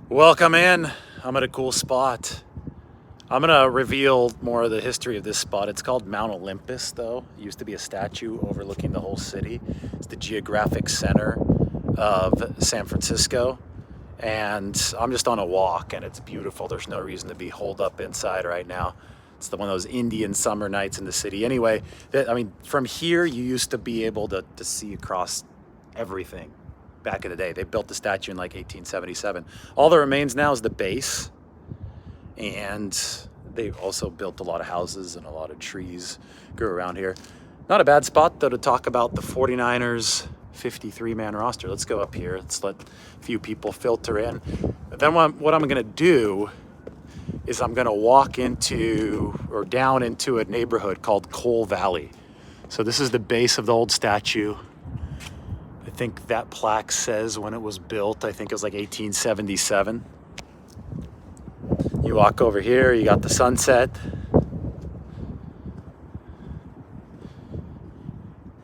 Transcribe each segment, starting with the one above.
Welcome in. I'm at a cool spot. I'm gonna reveal more of the history of this spot. It's called Mount Olympus, though. It used to be a statue overlooking the whole city. It's the geographic center of San Francisco. And I'm just on a walk and it's beautiful. There's no reason to be holed up inside right now. It's one of those Indian summer nights in the city. Anyway, from here, you used to be able to see across everything. Back in the day, they built the statue in like 1877. All that remains now is the base, and they also built a lot of houses and a lot of trees grew around here. Not a bad spot though to talk about the 49ers 53-man roster. Let's go up here. Let's let a few people filter in. Then what I'm gonna do is I'm gonna walk into or down into a neighborhood called Cole Valley. So this is the base of the old statue. I think that plaque says when it was built, I think it was like 1877. You walk over here, you got the sunset.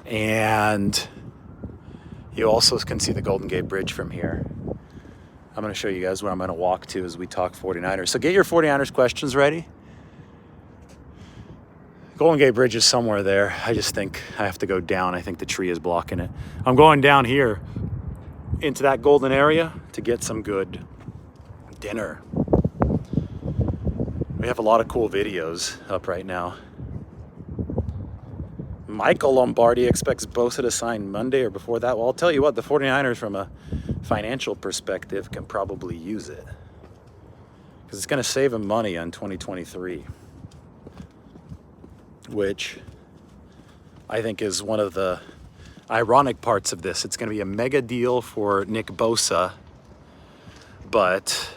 And you also can see the Golden Gate Bridge from here. I'm gonna show you guys where I'm gonna walk to as we talk 49ers. So get your 49ers questions ready. Golden Gate Bridge is somewhere there. I just think I have to go down. I think the tree is blocking it. I'm going down here into that golden area to get some good dinner. We have a lot of cool videos up right now. Michael Lombardi expects Bosa to sign Monday or before that. Well, I'll tell you what, the 49ers from a financial perspective can probably use it because it's going to save them money on 2023. Which I think is one of the ironic parts of this. It's going to be a mega deal for Nick Bosa, but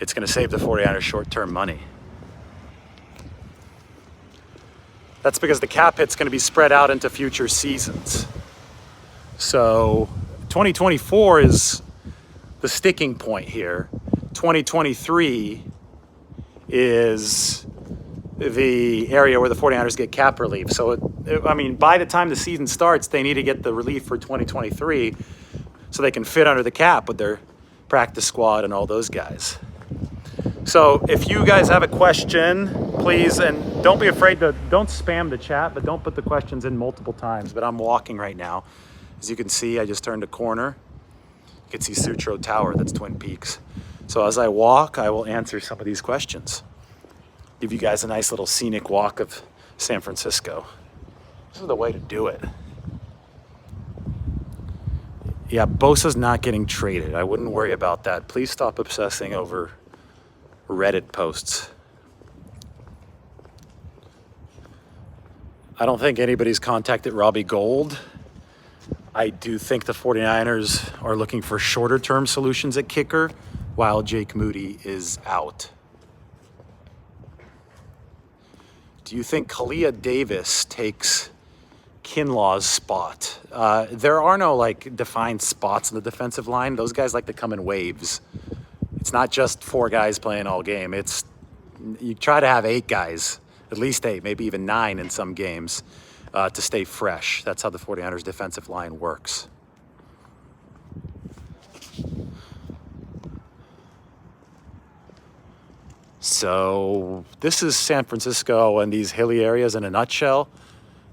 it's going to save the 49ers short-term money. That's because the cap hit's going to be spread out into future seasons. So 2024 is the sticking point here. 2023 is the area where the 49ers get cap relief. So, by the time the season starts, they need to get the relief for 2023 so they can fit under the cap with their practice squad and all those guys. So if you guys have a question, please, and don't be afraid don't spam the chat, but don't put the questions in multiple times. But I'm walking right now. As you can see, I just turned a corner. You can see Sutro Tower, that's Twin Peaks. So as I walk, I will answer some of these questions. Give you guys a nice little scenic walk of San Francisco. This is the way to do it. Yeah, Bosa's not getting traded. I wouldn't worry about that. Please stop obsessing over Reddit posts. I don't think anybody's contacted Robbie Gould. I do think the 49ers are looking for shorter term solutions at kicker while Jake Moody is out. Do you think Kalia Davis takes Kinlaw's spot? There are no defined spots in the defensive line. Those guys like to come in waves. It's not just 4 guys playing all game. You try to have 8 guys, at least 8, maybe even 9 in some games, to stay fresh. That's how the 49ers defensive line works. So this is San Francisco and these hilly areas in a nutshell.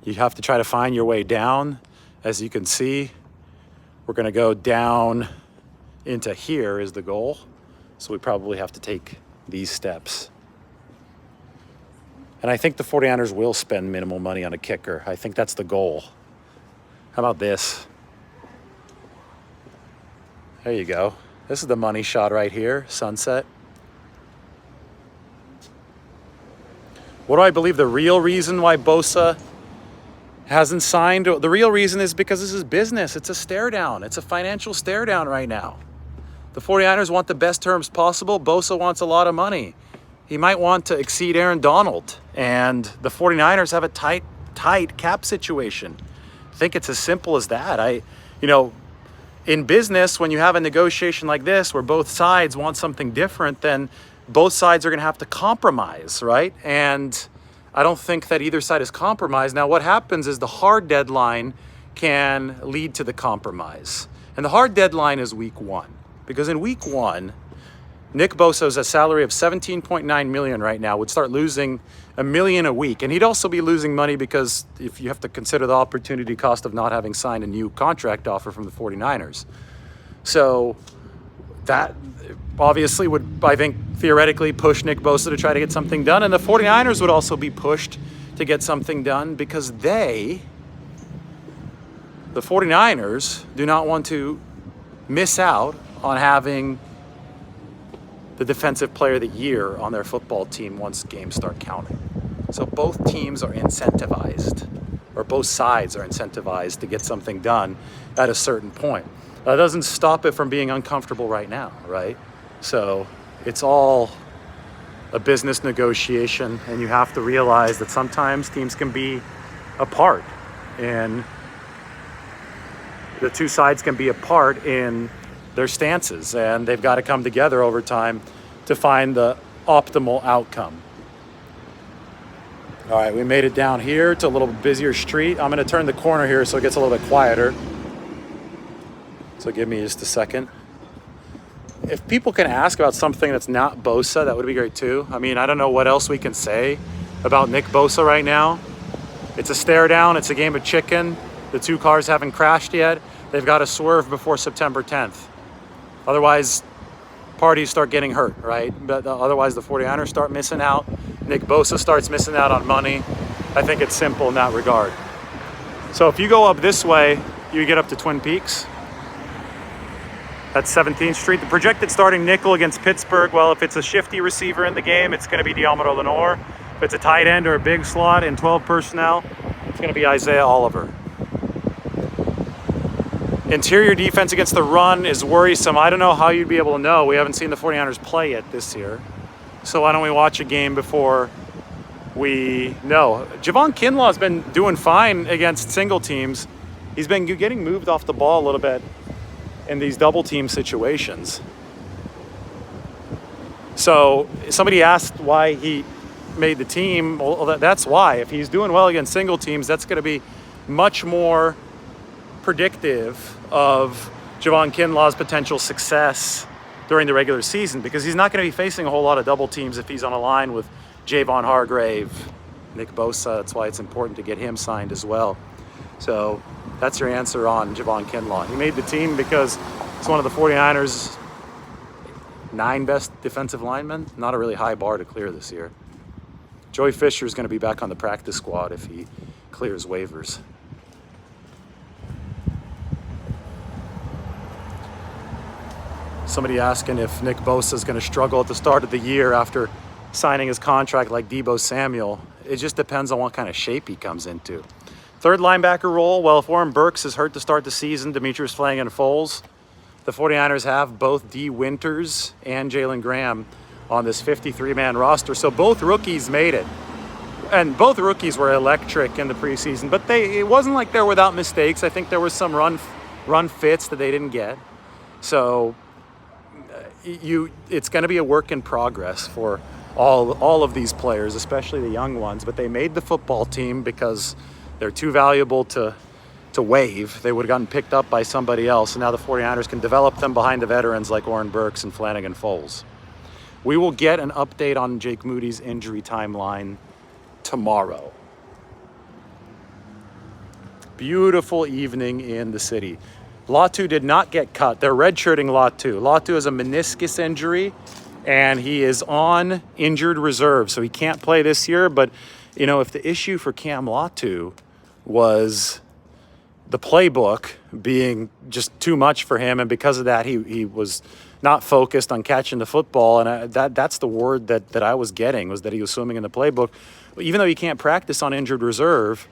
You have to try to find your way down. As you can see, we're going to go down into here is the goal. So we probably have to take these steps. And I think the 49ers will spend minimal money on a kicker. I think that's the goal. How about this? There you go. This is the money shot right here, sunset. What do I believe the real reason why Bosa hasn't signed? The real reason is because this is business. It's a stare down. It's a financial stare down right now. The 49ers want the best terms possible. Bosa wants a lot of money. He might want to exceed Aaron Donald. And the 49ers have a tight cap situation. I think it's as simple as that. In business, when you have a negotiation like this where both sides want something different, then both sides are going to have to compromise, right? And I don't think that either side is compromised. Now, what happens is the hard deadline can lead to the compromise. And the hard deadline is week 1. Because in week one, Nick Bosa's a salary of $17.9 million right now would start losing $1 million a week. And he'd also be losing money because if you have to consider the opportunity cost of not having signed a new contract offer from the 49ers. So that obviously would, I think, theoretically push Nick Bosa to try to get something done. And the 49ers would also be pushed to get something done because the 49ers, do not want to miss out on having the Defensive Player of the Year on their football team once games start counting. So both teams are incentivized, or both sides are incentivized to get something done at a certain point. That doesn't stop it from being uncomfortable right now, right? So it's all a business negotiation, and you have to realize that sometimes teams can be apart, and the two sides can be apart in their stances, and they've got to come together over time to find the optimal outcome. All right, we made it down here to a little busier street. I'm going to turn the corner here so it gets a little bit quieter. So give me just a second. If people can ask about something that's not Bosa, that would be great too. I mean, I don't know what else we can say about Nick Bosa right now. It's a stare down. It's a game of chicken. The two cars haven't crashed yet. They've got to swerve before September 10th. Otherwise, parties start getting hurt, right? But otherwise, the 49ers start missing out. Nick Bosa starts missing out on money. I think it's simple in that regard. So if you go up this way, you get up to Twin Peaks. That's 17th Street. The projected starting nickel against Pittsburgh, well, if it's a shifty receiver in the game, it's going to be Diomero Lenore. If it's a tight end or a big slot in 12 personnel, it's going to be Isaiah Oliver. Interior defense against the run is worrisome. I don't know how you'd be able to know. We haven't seen the 49ers play yet this year. So why don't we watch a game before we know? Javon Kinlaw's been doing fine against single teams. He's been getting moved off the ball a little bit in these double team situations. So somebody asked why he made the team. Well, that's why. If he's doing well against single teams, that's going to be much more predictive of Javon Kinlaw's potential success during the regular season, because he's not going to be facing a whole lot of double teams if he's on a line with Javon Hargrave, Nick Bosa. That's why it's important to get him signed as well. So that's your answer on Javon Kinlaw. He made the team because he's one of the 49ers' 9 best defensive linemen. Not a really high bar to clear this year. Joey Fisher is going to be back on the practice squad if he clears waivers. Somebody asking if Nick Bosa is going to struggle at the start of the year after signing his contract like Deebo Samuel. It just depends on what kind of shape he comes into. Third linebacker role, well, if Warren Burks is hurt to start the season, Demetrius Flangen-Foles, the 49ers have both D. Winters and Jalen Graham on this 53-man roster. So both rookies made it. And both rookies were electric in the preseason, but it wasn't like they're without mistakes. I think there was some run fits that they didn't get. So it's going to be a work in progress for all of these players, especially the young ones. But they made the football team because they're too valuable to waive. They would have gotten picked up by somebody else, and now the 49ers can develop them behind the veterans like Warren Burks and Flangen-Foles. We will get an update on Jake Moody's injury timeline tomorrow. Beautiful evening in the city. Latu did not get cut. They're redshirting Latu. Latu has a meniscus injury, and he is on injured reserve, so he can't play this year. But, you know, if the issue for Cam Latu was the playbook being just too much for him, and because of that, he was not focused on catching the football, and that's the word that I was getting, was that he was swimming in the playbook. Even though he can't practice on injured reserve,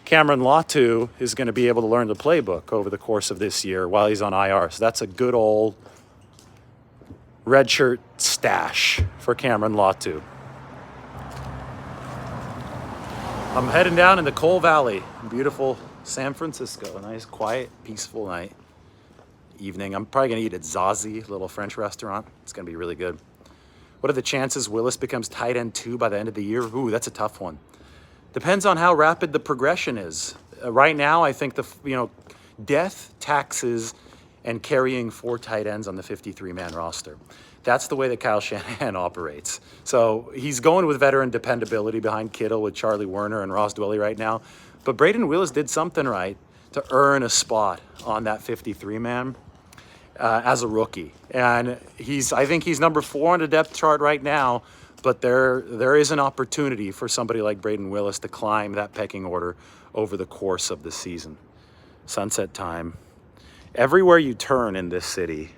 Cameron Latu is going to be able to learn the playbook over the course of this year while he's on IR. So that's a good old redshirt stash for Cameron Latu. I'm heading down in the Coal Valley, beautiful San Francisco. A nice, quiet, peaceful night. Evening. I'm probably going to eat at Zazie, a little French restaurant. It's going to be really good. What are the chances Willis becomes tight end 2 by the end of the year? Ooh, that's a tough one. Depends on how rapid the progression is. Right now, I think death taxes and carrying 4 tight ends on the 53-man roster. That's the way that Kyle Shanahan operates. So he's going with veteran dependability behind Kittle with Charlie Werner and Ross Dwelly right now. But Braden Willis did something right to earn a spot on that 53-man as a rookie. And I think he's number 4 on the depth chart right now, but there is an opportunity for somebody like Braden Willis to climb that pecking order over the course of the season. Sunset time. Everywhere you turn in this city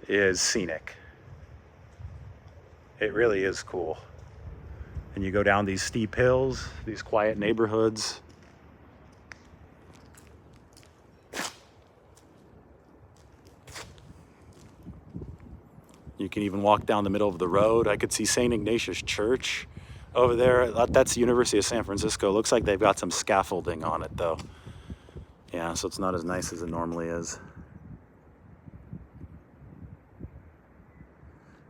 is scenic. It really is cool. And you go down these steep hills, these quiet neighborhoods. You can even walk down the middle of the road. I could see St. Ignatius Church over there. That's the University of San Francisco. Looks like they've got some scaffolding on it though. Yeah, so it's not as nice as it normally is.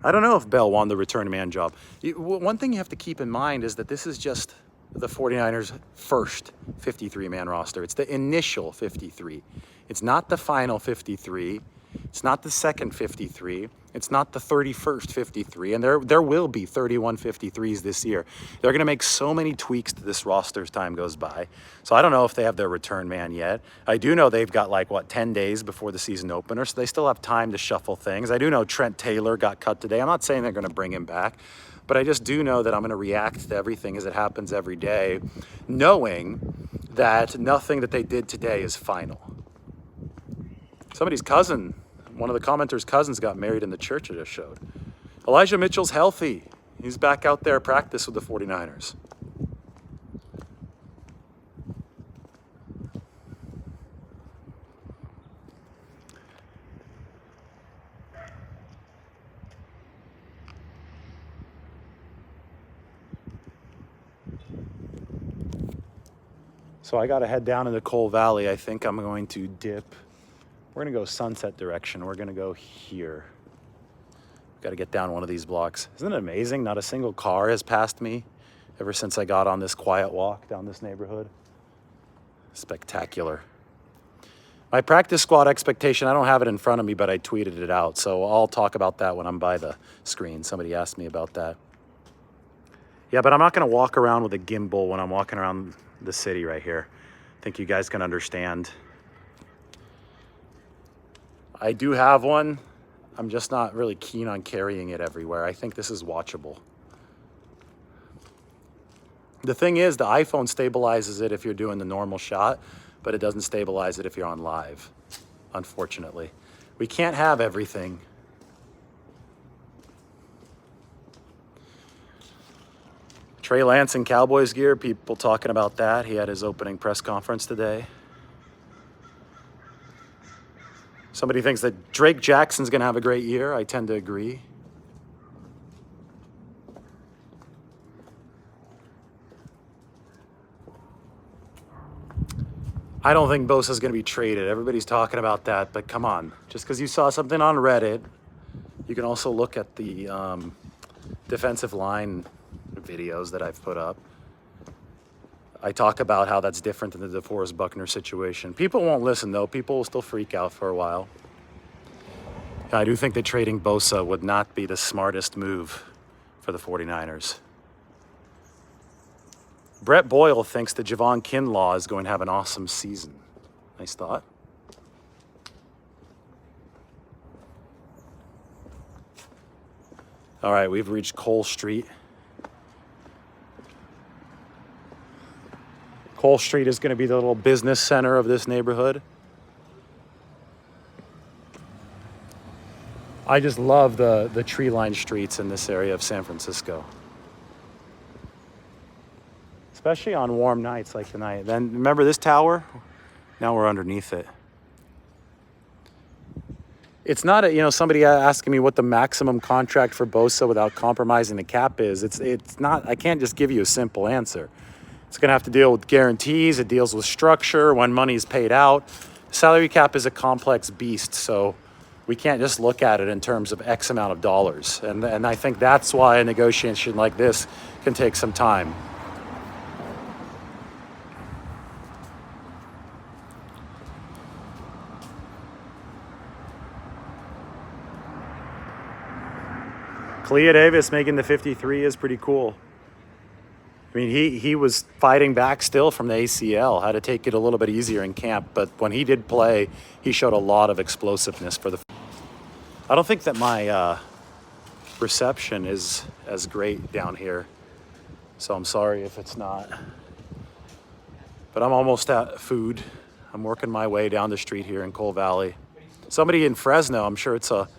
I don't know if Bell won the return man job. One thing you have to keep in mind is that this is just the 49ers' first 53-man roster. It's the initial 53. It's not the final 53. It's not the second 53. It's not the 31st 53. And there will be 31 53s this year. They're going to make so many tweaks to this roster as time goes by. So I don't know if they have their return man yet. I do know they've got 10 days before the season opener, so they still have time to shuffle things. I do know Trent Taylor got cut today. I'm not saying they're going to bring him back, but I just do know that I'm going to react to everything as it happens every day, knowing that nothing that they did today is final. Somebody's cousin, one of the commenters' cousins, got married in the church I just showed. Elijah Mitchell's healthy. He's back out there practice with the 49ers. So I got to head down into Cole Valley. I think I'm going to dip. We're going to go sunset direction. We're going to go here. Got to get down one of these blocks. Isn't it amazing? Not a single car has passed me ever since I got on this quiet walk down this neighborhood. Spectacular. My practice squad expectation, I don't have it in front of me, but I tweeted it out. So I'll talk about that when I'm by the screen. Somebody asked me about that. Yeah, but I'm not going to walk around with a gimbal when I'm walking around the city right here. I think you guys can understand. I do have one. I'm just not really keen on carrying it everywhere. I think this is watchable. The thing is, the iPhone stabilizes it if you're doing the normal shot, but it doesn't stabilize it if you're on live, unfortunately. We can't have everything. Trey Lance in Cowboys gear, people talking about that. He had his opening press conference today. Somebody thinks that Drake Jackson's going to have a great year. I tend to agree. I don't think Bosa's going to be traded. Everybody's talking about that, but come on. Just because you saw something on Reddit, you can also look at the defensive line videos that I've put up. I talk about how that's different than the DeForest Buckner situation. People won't listen, though. People will still freak out for a while. I do think that trading Bosa would not be the smartest move for the 49ers. Brett Boyle thinks that Javon Kinlaw is going to have an awesome season. Nice thought. All right, we've reached Cole Street. Cole Street is going to be the little business center of this neighborhood. I just love the tree-lined streets in this area of San Francisco. Especially on warm nights like tonight. Then remember this tower? Now we're underneath it. It's not somebody asking me what the maximum contract for Bosa without compromising the cap is. It's not, I can't just give you a simple answer. It's going to have to deal with guarantees. It deals with structure, when money is paid out. Salary cap is a complex beast, so we can't just look at it in terms of X amount of dollars. And I think that's why a negotiation like this can take some time. Clea Davis making the 53 is pretty cool. I mean, he was fighting back still from the ACL, had to take it a little bit easier in camp, but when he did play, he showed a lot of explosiveness for the... I don't think that my reception is as great down here, so I'm sorry if it's not. But I'm almost at food. I'm working my way down the street here in Coal Valley. Somebody in Fresno, I'm sure it's a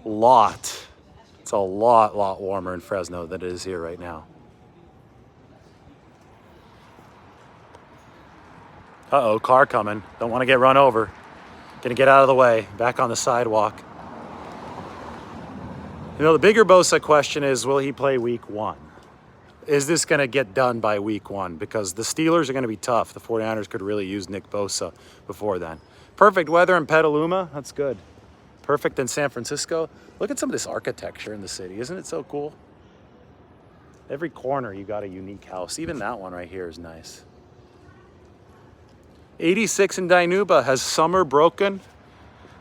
lot warmer in Fresno than it is here right now. Uh-oh, car coming. Don't want to get run over. Gonna get out of the way, back on the sidewalk. You know, the bigger Bosa question is, will he play week 1? Is this gonna get done by week 1? Because the Steelers are gonna be tough. The 49ers could really use Nick Bosa before then. Perfect weather in Petaluma, that's good. Perfect in San Francisco. Look at some of this architecture in the city. Isn't it so cool? Every corner you got a unique house. Even that one right here is nice. 86 in Dinuba. Has summer broken?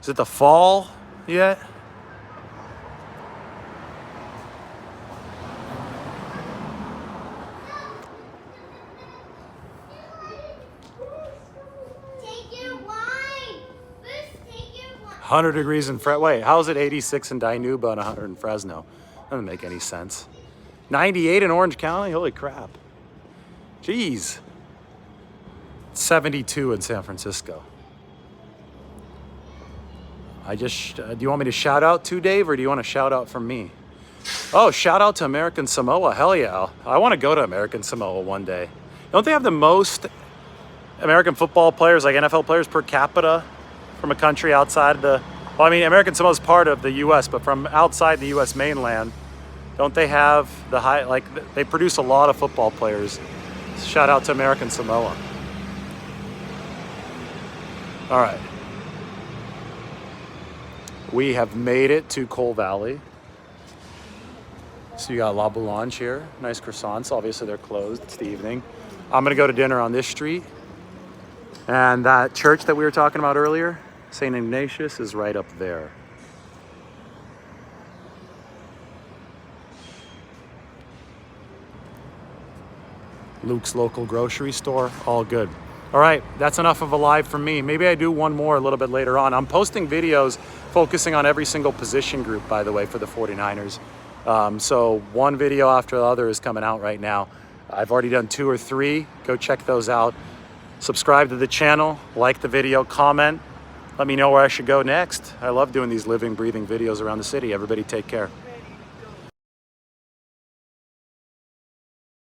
Is it the fall yet? Take your wine. First, take your wine. 100 degrees in Fresno. Wait, how is it 86 in Dinuba and 100 in Fresno? Doesn't make any sense. 98 in Orange County? Holy crap. Jeez. 72 in San Francisco. Do you want me to shout out to Dave, or do you want to shout out from me? Oh, shout out to American Samoa. Hell yeah. I want to go to American Samoa one day. Don't they have the most American football players, like NFL players per capita from a country outside the... Well, I mean, American Samoa is part of the U.S., but from outside the U.S. mainland, don't they have the high... Like, they produce a lot of football players. Shout out to American Samoa. All right. We have made it to Coal Valley. So you got La Boulange here. Nice croissants. Obviously, they're closed. It's the evening. I'm going to go to dinner on this street. And that church that we were talking about earlier, St. Ignatius, is right up there. Luke's local grocery store. All good. All right, that's enough of a live from me. Maybe I do one more a little bit later on. I'm posting videos focusing on every single position group, by the way, for the 49ers. So one video after the other is coming out right now. I've already done 2 or 3. Go check those out. Subscribe to the channel, like the video, comment. Let me know where I should go next. I love doing these living, breathing videos around the city. Everybody take care.